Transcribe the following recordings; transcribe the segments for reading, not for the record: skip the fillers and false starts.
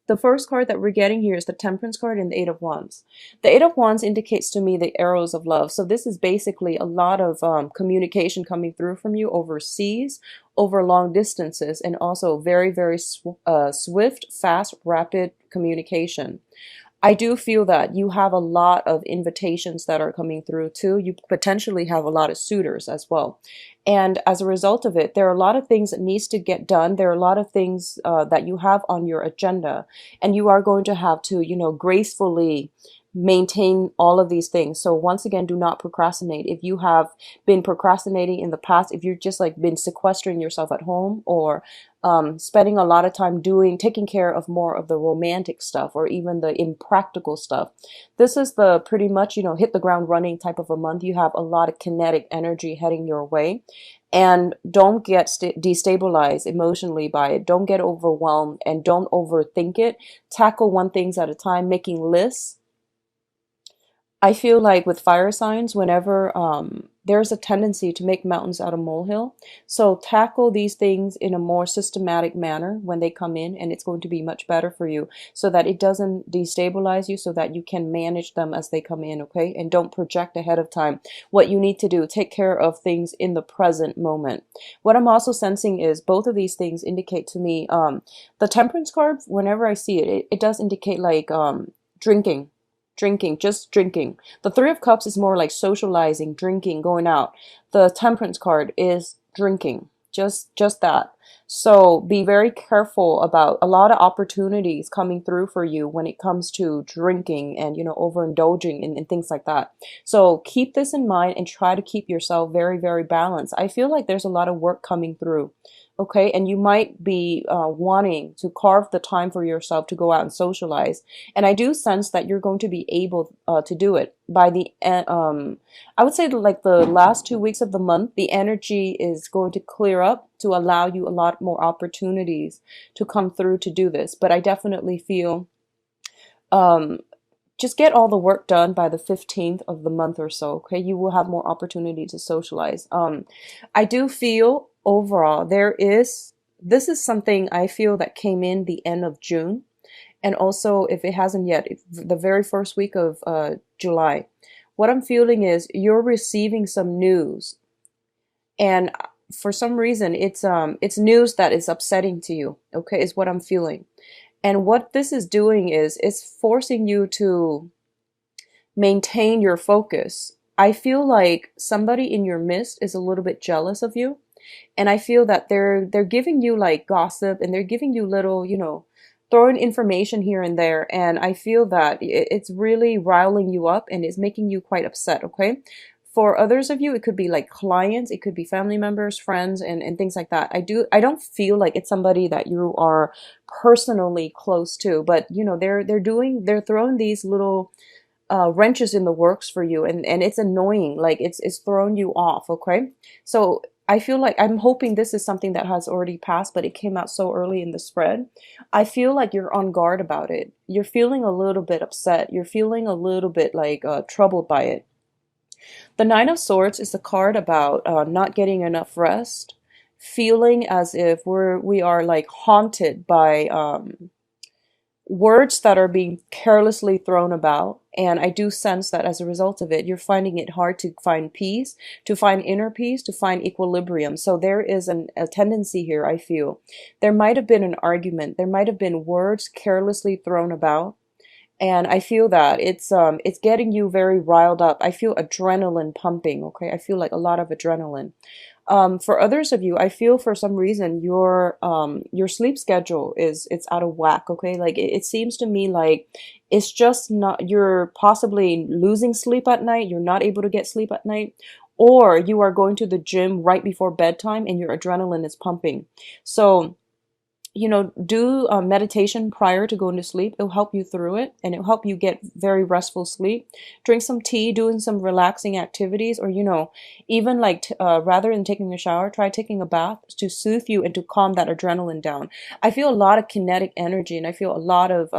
the first card that we're getting here is the Temperance card and the Eight of Wands. The Eight of Wands indicates to me the arrows of love. So this is basically a lot of communication coming through from you overseas, over long distances, and also very, very swift, fast, rapid communication. I do feel that you have a lot of invitations that are coming through too. You potentially have a lot of suitors as well. And as a result of it, there are a lot of things that needs to get done. There are a lot of things that you have on your agenda, and you are going to have to, gracefully maintain all of these things. So once again, do not procrastinate. If you have been procrastinating in the past, if you've just like been sequestering yourself at home, or spending a lot of time taking care of more of the romantic stuff or even the impractical stuff, this is the pretty much, hit the ground running type of a month. You have a lot of kinetic energy heading your way. And don't get destabilized emotionally by it. Don't get overwhelmed and don't overthink it. Tackle one things at a time, making lists. I feel like with fire signs, whenever there's a tendency to make mountains out of molehill. So tackle these things in a more systematic manner when they come in, and it's going to be much better for you so that it doesn't destabilize you, so that you can manage them as they come in, okay? And don't project ahead of time what you need to do. Take care of things in the present moment. What I'm also sensing is both of these things indicate to me, the Temperance card, whenever I see it, it does indicate like drinking. Just drinking. The Three of Cups is more like socializing, drinking, going out. The Temperance card is drinking, just that. So be very careful about a lot of opportunities coming through for you when it comes to drinking and, overindulging in things like that. So keep this in mind and try to keep yourself very, very balanced. I feel like there's a lot of work coming through. Okay, and you might be wanting to carve the time for yourself to go out and socialize. And I do sense that you're going to be able to do it by the I would say like the last 2 weeks of the month. The energy is going to clear up to allow you a lot more opportunities to come through to do this. But I definitely feel just get all the work done by the 15th of the month or so. Okay, you will have more opportunity to socialize. I do feel overall this is something I feel that came in the end of June, and also if it hasn't yet, the very first week of July. What I'm feeling is you're receiving some news, and for some reason it's news that is upsetting to you. Okay, is what I'm feeling. And what this is doing is it's forcing you to maintain your focus. I feel like somebody in your midst is a little bit jealous of you. And I feel that they're giving you like gossip, and they're giving you little, throwing information here and there. And I feel that it's really riling you up and it's making you quite upset, okay? For others of you, it could be like clients, it could be family members, friends, and things like that. I don't feel like it's somebody that you are personally close to, but they're throwing these little wrenches in the works for you, and it's annoying. Like it's throwing you off, okay? So I feel like I'm hoping this is something that has already passed, but it came out so early in the spread. I feel like you're on guard about it. You're feeling a little bit upset. You're feeling a little bit like troubled by it. The Nine of Swords is a card about not getting enough rest, feeling as if we are like haunted by words that are being carelessly thrown about. And I do sense that as a result of it, you're finding it hard to find peace, to find inner peace, to find equilibrium. So there is a tendency here, I feel. There might have been an argument. There might have been words carelessly thrown about. And I feel that it's getting you very riled up. I feel adrenaline pumping, okay? I feel like a lot of adrenaline. For others of you, I feel for some reason your sleep schedule it's out of whack, okay? Like it seems to me like it's just not, you're possibly losing sleep at night, you're not able to get sleep at night, or you are going to the gym right before bedtime and your adrenaline is pumping. So do meditation prior to going to sleep. It'll help you through it, and it'll help you get very restful sleep. Drink some tea, doing some relaxing activities, or, even like rather than taking a shower, try taking a bath to soothe you and to calm that adrenaline down. I feel a lot of kinetic energy, and I feel a lot of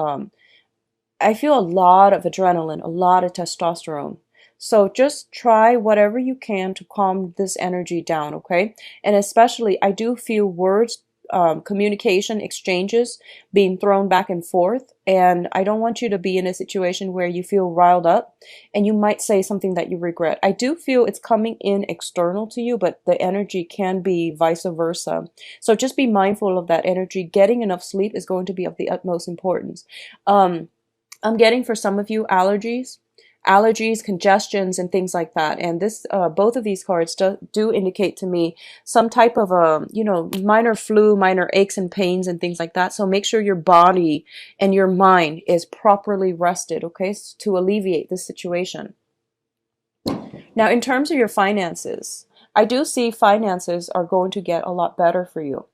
adrenaline, a lot of testosterone. So just try whatever you can to calm this energy down, okay? And especially, I do feel words communication exchanges being thrown back and forth. And I don't want you to be in a situation where you feel riled up and you might say something that you regret. I do feel it's coming in external to you, but the energy can be vice versa. So just be mindful of that energy. Getting enough sleep is going to be of the utmost importance. Um, I'm getting for some of you allergies, congestions, and things like that. And this, both of these cards do indicate to me some type of minor flu, minor aches and pains and things like that. So make sure your body and your mind is properly rested, okay, to alleviate this situation. Now, in terms of your finances, I do see finances are going to get a lot better for you.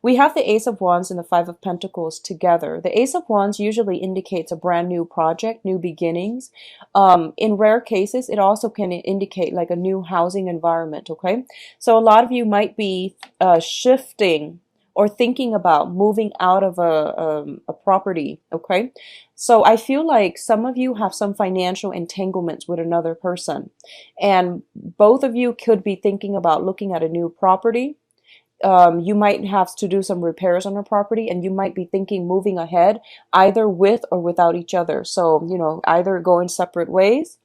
We have the Ace of Wands and the Five of Pentacles together. The Ace of Wands usually indicates a brand new project, new beginnings. In rare cases, it also can indicate like a new housing environment, okay? So a lot of you might be shifting or thinking about moving out of a property, okay? So I feel like some of you have some financial entanglements with another person. And both of you could be thinking about looking at a new property. You might have to do some repairs on a property, and you might be thinking moving ahead either with or without each other. So, either going separate ways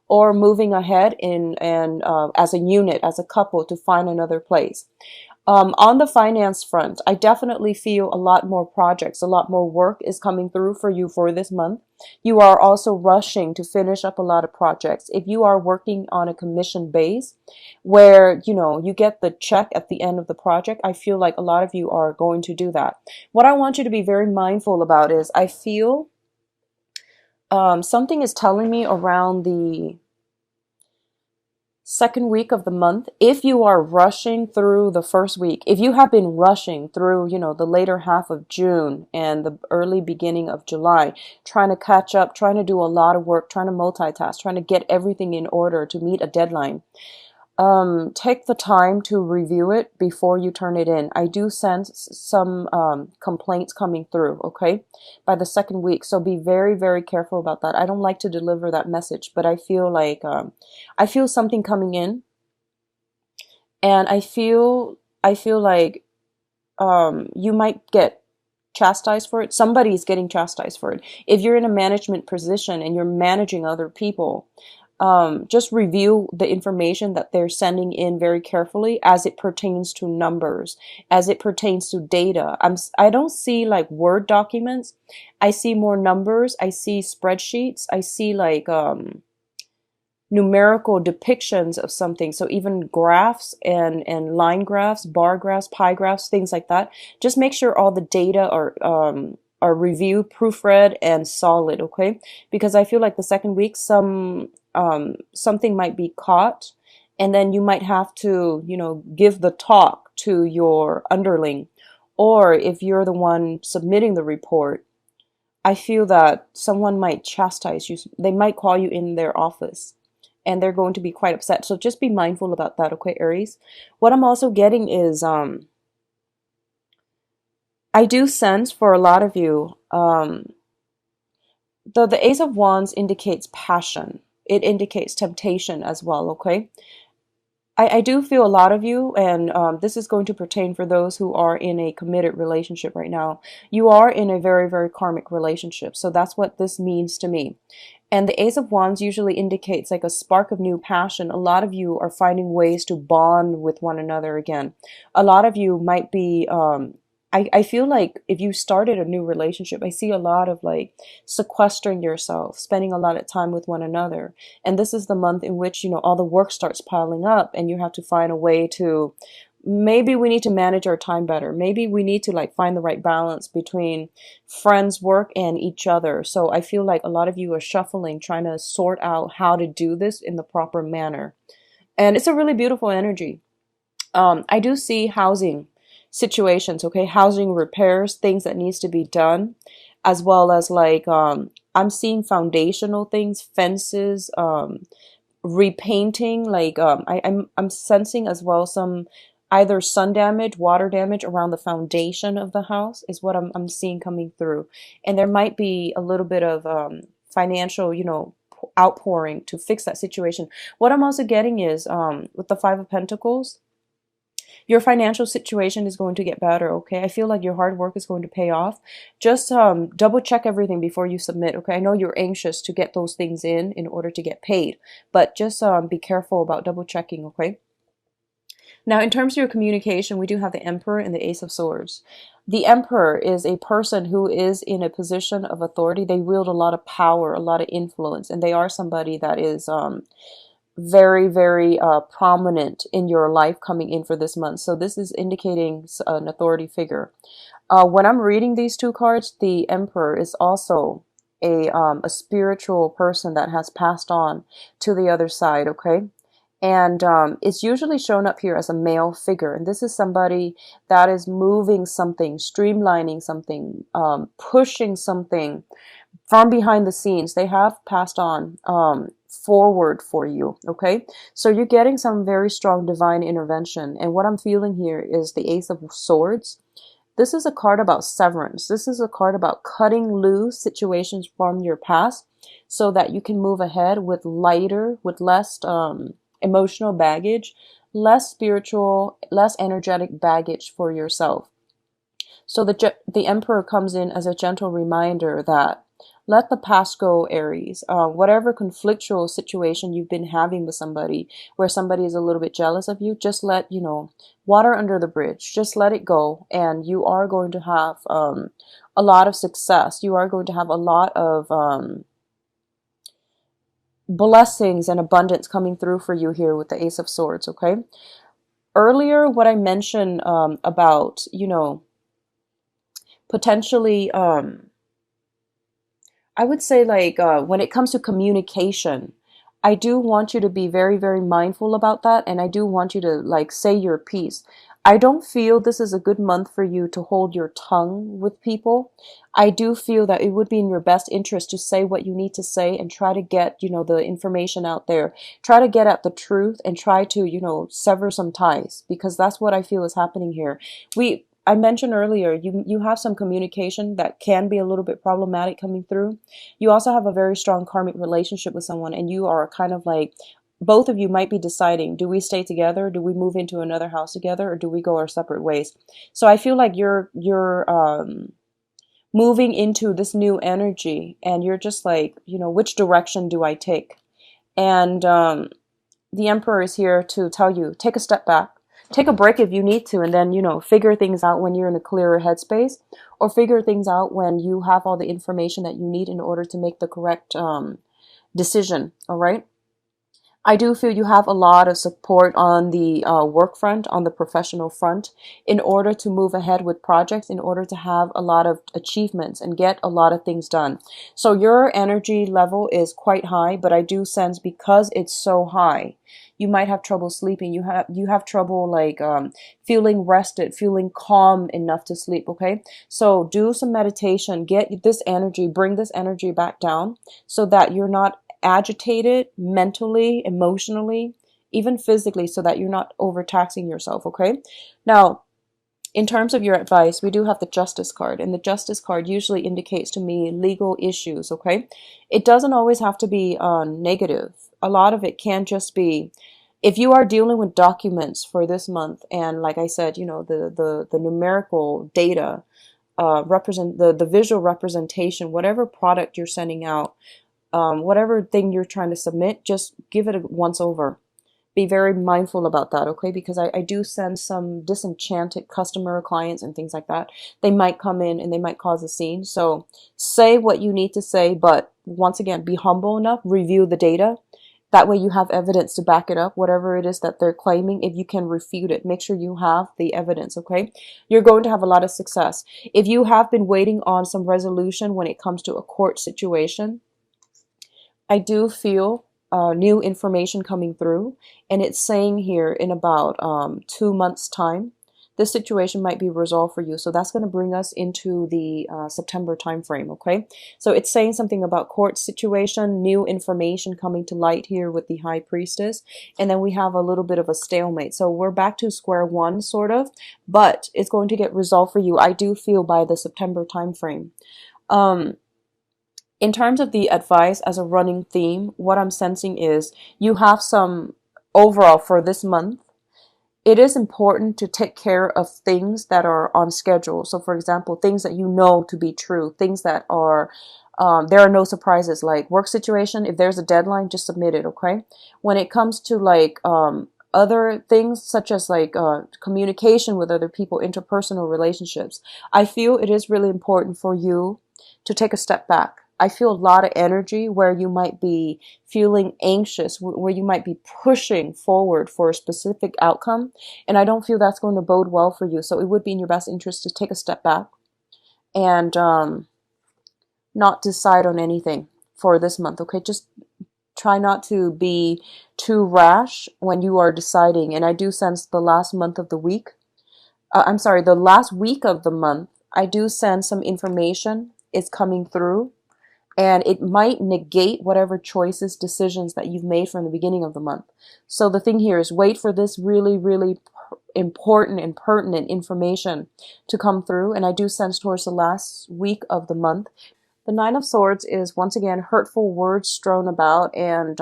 or moving ahead as a unit, as a couple, to find another place. On the finance front, I definitely feel a lot more projects, a lot more work is coming through for you for this month. You are also rushing to finish up a lot of projects. If you are working on a commission base where, you get the check at the end of the project, I feel like a lot of you are going to do that. What I want you to be very mindful about is I feel something is telling me around the second week of the month, if you are rushing through the first week, if you have been rushing through, the later half of June and the early beginning of July, trying to catch up, trying to do a lot of work, trying to multitask, trying to get everything in order to meet a deadline, take the time to review it before you turn it in. I do sense some complaints coming through, okay, by the second week. So be very, very careful about that. I don't like to deliver that message, but I feel like I feel something coming in, and I feel like you might get chastised for it. Somebody's getting chastised for it. If you're in a management position and you're managing other people, just review the information that they're sending in very carefully as it pertains to numbers, as it pertains to data. I don't see like Word documents. I see more numbers. I see spreadsheets. I see like numerical depictions of something. So even graphs and line graphs, bar graphs, pie graphs, things like that. Just make sure all the data are reviewed, proofread, and solid, okay? Because I feel like the second week, something might be caught, and then you might have to, give the talk to your underling. Or if you're the one submitting the report, I feel that someone might chastise you. They might call you in their office, and they're going to be quite upset. So just be mindful about that, okay, Aries? What I'm also getting is, I do sense for a lot of you, the Ace of Wands indicates passion. It indicates temptation as well, okay? I do feel a lot of you, and this is going to pertain for those who are in a committed relationship right now. You are in a very, very karmic relationship. So that's what this means to me. And the Ace of Wands usually indicates like a spark of new passion. A lot of you are finding ways to bond with one another again. A lot of you might be, I feel like if you started a new relationship, I see a lot of like sequestering yourself, spending a lot of time with one another. And this is the month in which, all the work starts piling up and you have to find a way to, maybe we need to manage our time better. Maybe we need to like find the right balance between friends, work, and each other. So I feel like a lot of you are shuffling, trying to sort out how to do this in the proper manner. And it's a really beautiful energy. I do see housing situations, okay? Housing repairs, things that needs to be done, as well as like, I'm seeing foundational things, fences, repainting, like, I'm sensing as well some either sun damage, water damage around the foundation of the house is what I'm seeing coming through. And there might be a little bit of financial, outpouring to fix that situation. What I'm also getting is with the Five of Pentacles, Your financial situation is going to get better, okay? I feel like your hard work is going to pay off. Just double check everything before you submit, okay? I know you're anxious to get those things in order to get paid, but just be careful about double checking, okay? Now, in terms of your communication, we do have the Emperor and the Ace of Swords. The Emperor is a person who is in a position of authority. They wield a lot of power, a lot of influence, and they are somebody that is very, very prominent in your life coming in for this month. So this is indicating an authority figure. When I'm reading these two cards, the Emperor is also a spiritual person that has passed on to the other side, okay? And it's usually shown up here as a male figure. And this is somebody that is moving something, streamlining something, pushing something from behind the scenes. They have passed on forward for you, okay? So you're getting some very strong divine intervention. And what I'm feeling here is the Ace of Swords. This is a card about severance. This is a card about cutting loose situations from your past so that you can move ahead with lighter, with less emotional baggage, less spiritual, less energetic baggage for yourself. So the Emperor comes in as a gentle reminder that let the past go, Aries. Whatever conflictual situation you've been having with somebody, where somebody is a little bit jealous of you, just let, water under the bridge. Just let it go, and you are going to have a lot of success. You are going to have a lot of blessings and abundance coming through for you here with the Ace of Swords, okay? Earlier, what I mentioned about, potentially, I would say like when it comes to communication, I do want you to be very, very mindful about that. And I do want you to like say your piece. I don't feel this is a good month for you to hold your tongue with people. I do feel that it would be in your best interest to say what you need to say and try to get, the information out there. Try to get at the truth and try to, sever some ties, because that's what I feel is happening here. I mentioned earlier, you have some communication that can be a little bit problematic coming through. You also have a very strong karmic relationship with someone, and you are kind of like, both of you might be deciding, do we stay together? Do we move into another house together? Or do we go our separate ways? So I feel like you're moving into this new energy, and you're just like, which direction do I take? And the Emperor is here to tell you, take a step back. Take a break if you need to, and then, figure things out when you're in a clearer headspace, or figure things out when you have all the information that you need in order to make the correct decision, all right? I do feel you have a lot of support on the work front, on the professional front, in order to move ahead with projects, in order to have a lot of achievements and get a lot of things done. So your energy level is quite high, but I do sense because it's so high, you might have trouble sleeping. You have trouble like feeling rested, feeling calm enough to sleep, okay? So do some meditation, get this energy, bring this energy back down so that you're not agitated mentally, emotionally, even physically, so that you're not overtaxing yourself, okay? Now, in terms of your advice, we do have the Justice card, and the Justice card usually indicates to me legal issues, okay? It doesn't always have to be negative. A lot of it can just be, if you are dealing with documents for this month, and like I said, the numerical data represent the visual representation, whatever product you're sending out, whatever thing you're trying to submit, just give it a once over. Be very mindful about that, okay? Because I do send some disenchanted customer clients and things like that. They might come in and they might cause a scene. So say what you need to say, but once again, be humble enough, review the data. That way you have evidence to back it up, whatever it is that they're claiming. If you can refute it, make sure you have the evidence, okay? You're going to have a lot of success. If you have been waiting on some resolution when it comes to a court situation, I do feel new information coming through, and it's saying here in about 2 months' time, this situation might be resolved for you. So that's going to bring us into the September timeframe, okay? So it's saying something about court situation, new information coming to light here with the High Priestess, and then we have a little bit of a stalemate. So we're back to square one, sort of, but it's going to get resolved for you, I do feel, by the September timeframe. In terms of the advice as a running theme, what I'm sensing is you have some overall for this month. it is important to take care of things that are on schedule. So, for example, things that you know to be true, things that are, there are no surprises, like work situation. If there's a deadline, just submit it, okay? When it comes to like other things such as like communication with other people, interpersonal relationships, I feel it is really important for you to take a step back. I feel a lot of energy where you might be feeling anxious, where you might be pushing forward for a specific outcome. And I don't feel that's going to bode well for you. So it would be in your best interest to take a step back and not decide on anything for this month. Okay, just try not to be too rash when you are deciding. And I do sense the last month of the week, I'm sorry, the last week of the month, I do sense some information is coming through, and it might negate whatever choices, decisions that you've made from the beginning of the month. So the thing here is wait for this really, really important and pertinent information to come through. And I do sense towards the last week of the month, the Nine of Swords is once again hurtful words strewn about, and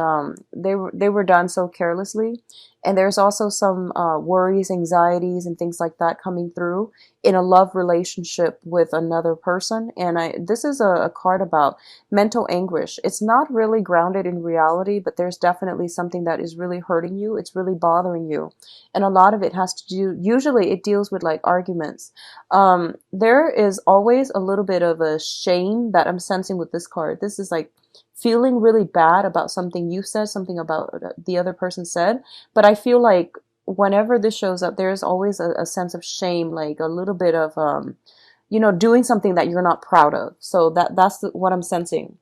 they were done so carelessly. And there's also some worries, anxieties, and things like that coming through in a love relationship with another person. And this is a card about mental anguish. It's not really grounded in reality, but there's definitely something that is really hurting you. It's really bothering you. And a lot of it has to do, usually it deals with like arguments. There is always a little bit of a shame that I'm sensing with this card. This is like feeling really bad about something you said, something about the other person said. But I feel like whenever this shows up, there's always a sense of shame, like a little bit of, doing something that you're not proud of. So that's what I'm sensing.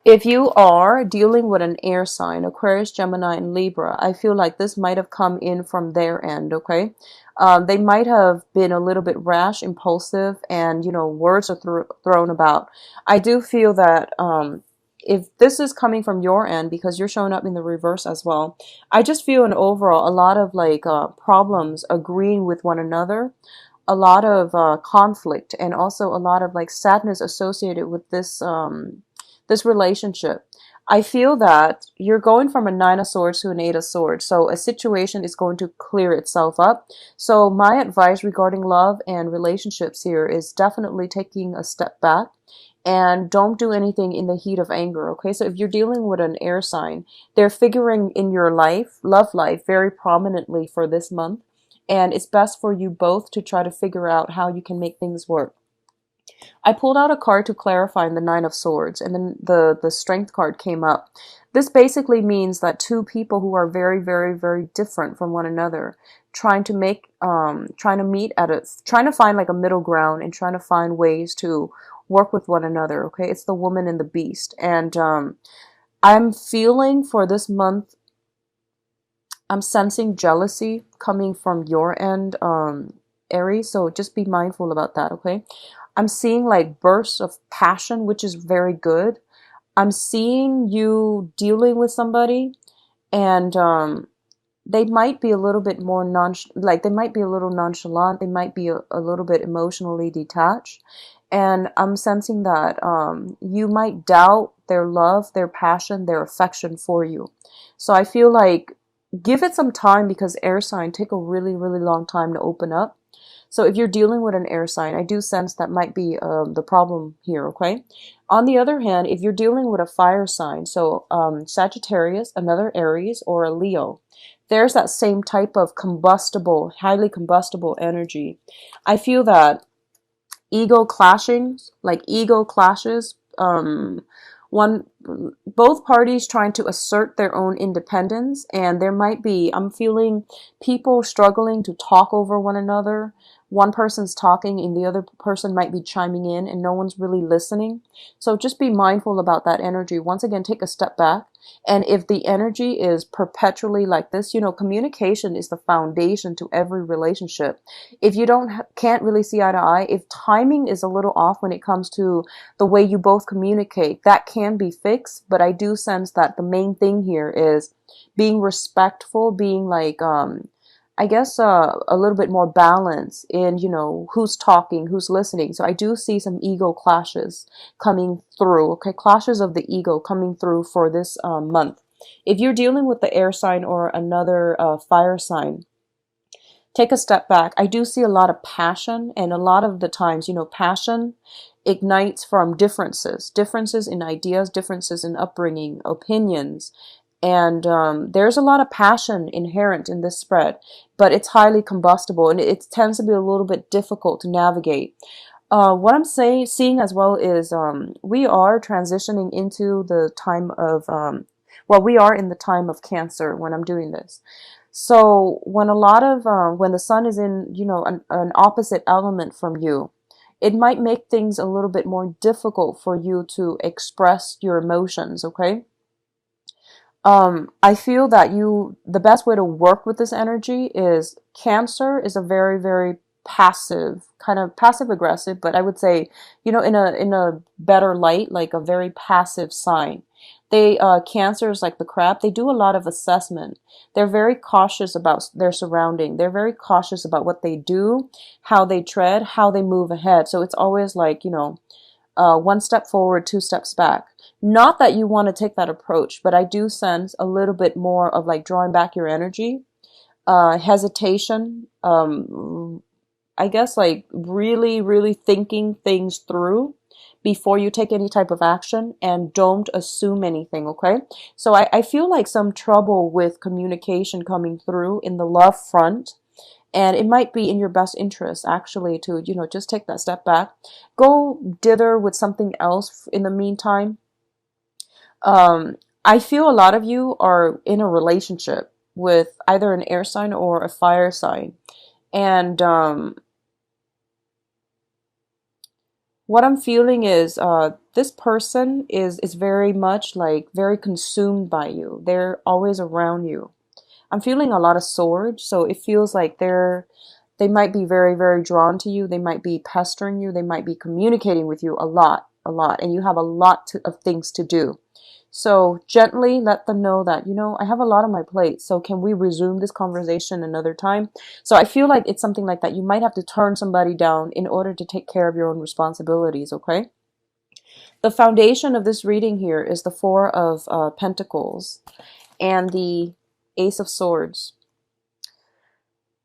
If you are dealing with an air sign, Aquarius, Gemini, and Libra, I feel like this might have come in from their end, okay? They might have been a little bit rash, impulsive, and, words are thrown about. I do feel that if this is coming from your end, because you're showing up in the reverse as well, I just feel an overall, a lot of like problems agreeing with one another, a lot of conflict, and also a lot of like sadness associated with this relationship. I feel that you're going from a Nine of Swords to an Eight of Swords. So a situation is going to clear itself up. So my advice regarding love and relationships here is definitely taking a step back and don't do anything in the heat of anger. Okay. So if you're dealing with an air sign, they're figuring in your life, love life, very prominently for this month. And it's best for you both to try to figure out how you can make things work. I pulled out a card to clarify in the Nine of Swords, and then the Strength card came up. This basically means that two people who are very, very, very different from one another, trying to find like a middle ground and trying to find ways to work with one another. Okay, it's the woman and the beast, and I'm feeling for this month, I'm sensing jealousy coming from your end, Aries. So just be mindful about that. Okay. I'm seeing like bursts of passion, which is very good. I'm seeing you dealing with somebody, and they might be a little bit more they might be a little nonchalant. They might be a little bit emotionally detached. And I'm sensing that you might doubt their love, their passion, their affection for you. So I feel like give it some time, because air sign take a really, really long time to open up. So if you're dealing with an air sign, I do sense that might be the problem here, okay? On the other hand, if you're dealing with a fire sign, so Sagittarius, another Aries, or a Leo, there's that same type of combustible, highly combustible energy. I feel that ego clashes, one both parties trying to assert their own independence, and there might be, I'm feeling people struggling to talk over one another. One person's talking and the other person might be chiming in, and no one's really listening. So just be mindful about that energy. Once again, take a step back. And if the energy is perpetually like this, communication is the foundation to every relationship. If you can't really see eye to eye, if timing is a little off when it comes to the way you both communicate, that can be fixed. But I do sense that the main thing here is being respectful, being like, I guess a little bit more balance in, who's talking, who's listening. So I do see some ego clashes coming through, okay? Clashes of the ego coming through for this month. If you're dealing with the air sign or another fire sign, take a step back. I do see a lot of passion, and a lot of the times, passion ignites from differences in ideas, differences in upbringing, opinions. And there's a lot of passion inherent in this spread, but it's highly combustible, and it tends to be a little bit difficult to navigate. What I'm seeing as well is we are transitioning into the time of, well, we are in the time of Cancer when I'm doing this. So when when the sun is in, an opposite element from you, it might make things a little bit more difficult for you to express your emotions, okay? I feel that the best way to work with this energy is Cancer is a very, very passive, kind of passive aggressive, but I would say, in a better light, like a very passive sign. Cancer is like the crab. They do a lot of assessment. They're very cautious about their surrounding. They're very cautious about what they do, how they tread, how they move ahead. So it's always like, one step forward, two steps back. Not that you want to take that approach, but I do sense a little bit more of like drawing back your energy, hesitation, I guess like really, really thinking things through before you take any type of action, and don't assume anything, okay? So I feel like some trouble with communication coming through in the love front. And it might be in your best interest, actually, to, just take that step back. Go dither with something else in the meantime. I feel a lot of you are in a relationship with either an air sign or a fire sign. And what I'm feeling is this person is very much like very consumed by you. They're always around you. I'm feeling a lot of swords, so it feels like they might be very, very drawn to you. They might be pestering you. They might be communicating with you a lot, and you have a lot of things to do. So gently let them know that, I have a lot on my plate. So can we resume this conversation another time? So I feel like it's something like that. You might have to turn somebody down in order to take care of your own responsibilities, okay? The foundation of this reading here is the Four of Pentacles and the Ace of Swords.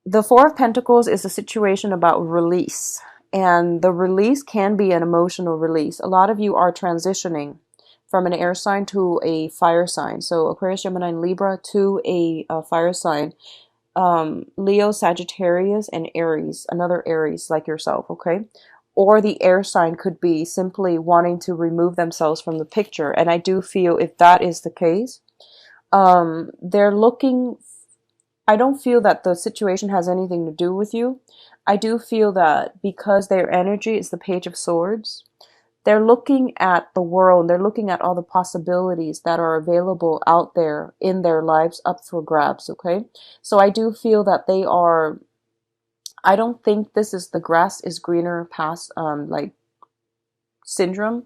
The Four of Pentacles is a situation about release, and the release can be an emotional release. A lot of you are transitioning from an air sign to a fire sign. So Aquarius, Gemini, and Libra to a fire sign. Leo, Sagittarius, and Aries, another Aries like yourself, okay? Or the air sign could be simply wanting to remove themselves from the picture. And I do feel if that is the case, they're looking, I don't feel that the situation has anything to do with you. I do feel that because their energy is the Page of Swords, they're looking at the world, they're looking at all the possibilities that are available out there in their lives up for grabs, okay? So I do feel that I don't think this is the grass is greener past, like syndrome.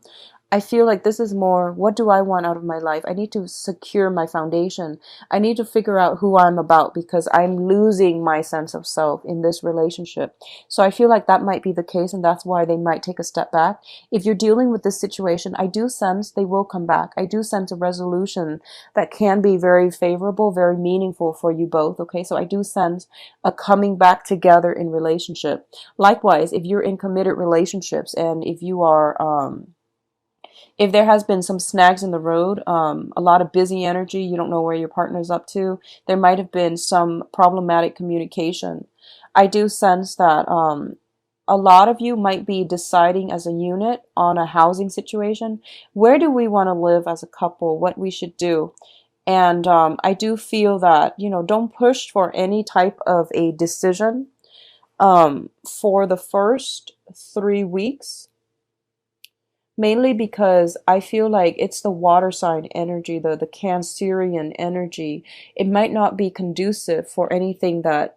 I feel like this is more, what do I want out of my life? I need to secure my foundation. I need to figure out who I'm about because I'm losing my sense of self in this relationship. So I feel like that might be the case, and that's why they might take a step back. If you're dealing with this situation, I do sense they will come back. I do sense a resolution that can be very favorable, very meaningful for you both, okay? So I do sense a coming back together in relationship. Likewise, if you're in committed relationships and if you are, if there has been some snags in the road, a lot of busy energy, you don't know where your partner's up to, there might have been some problematic communication. I do sense that a lot of you might be deciding as a unit on a housing situation. Where do we want to live as a couple? What we should do? And I do feel that, don't push for any type of a decision for the first 3 weeks. Mainly because I feel like it's the water sign energy, the Cancerian energy. It might not be conducive for anything that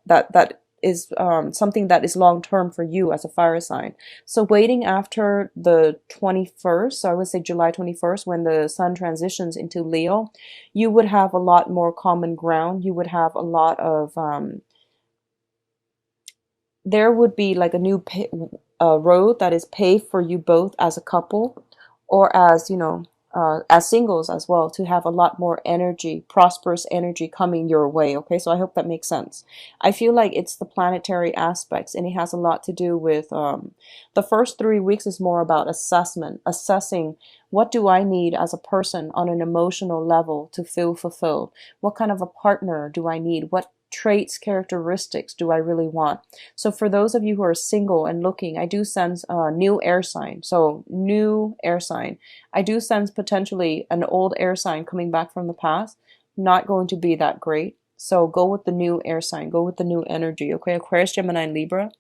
is something that is long term for you as a fire sign. So waiting after the 21st, so I would say July 21st, when the sun transitions into Leo, you would have a lot more common ground. You would have a lot of there would be like a new road that is paved for you both as a couple, or as, as singles as well, to have a lot more energy, prosperous energy coming your way. Okay, so I hope that makes sense. I feel like it's the planetary aspects, and it has a lot to do with the first 3 weeks is more about assessment, assessing what do I need as a person on an emotional level to feel fulfilled? What kind of a partner do I need? What traits, characteristics do I really want? So for those of you who are single and looking, I do sense a new air sign. So new air sign. I do sense potentially an old air sign coming back from the past, not going to be that great. So go with the new air sign, go with the new energy. Okay, Aquarius, Gemini, and Libra.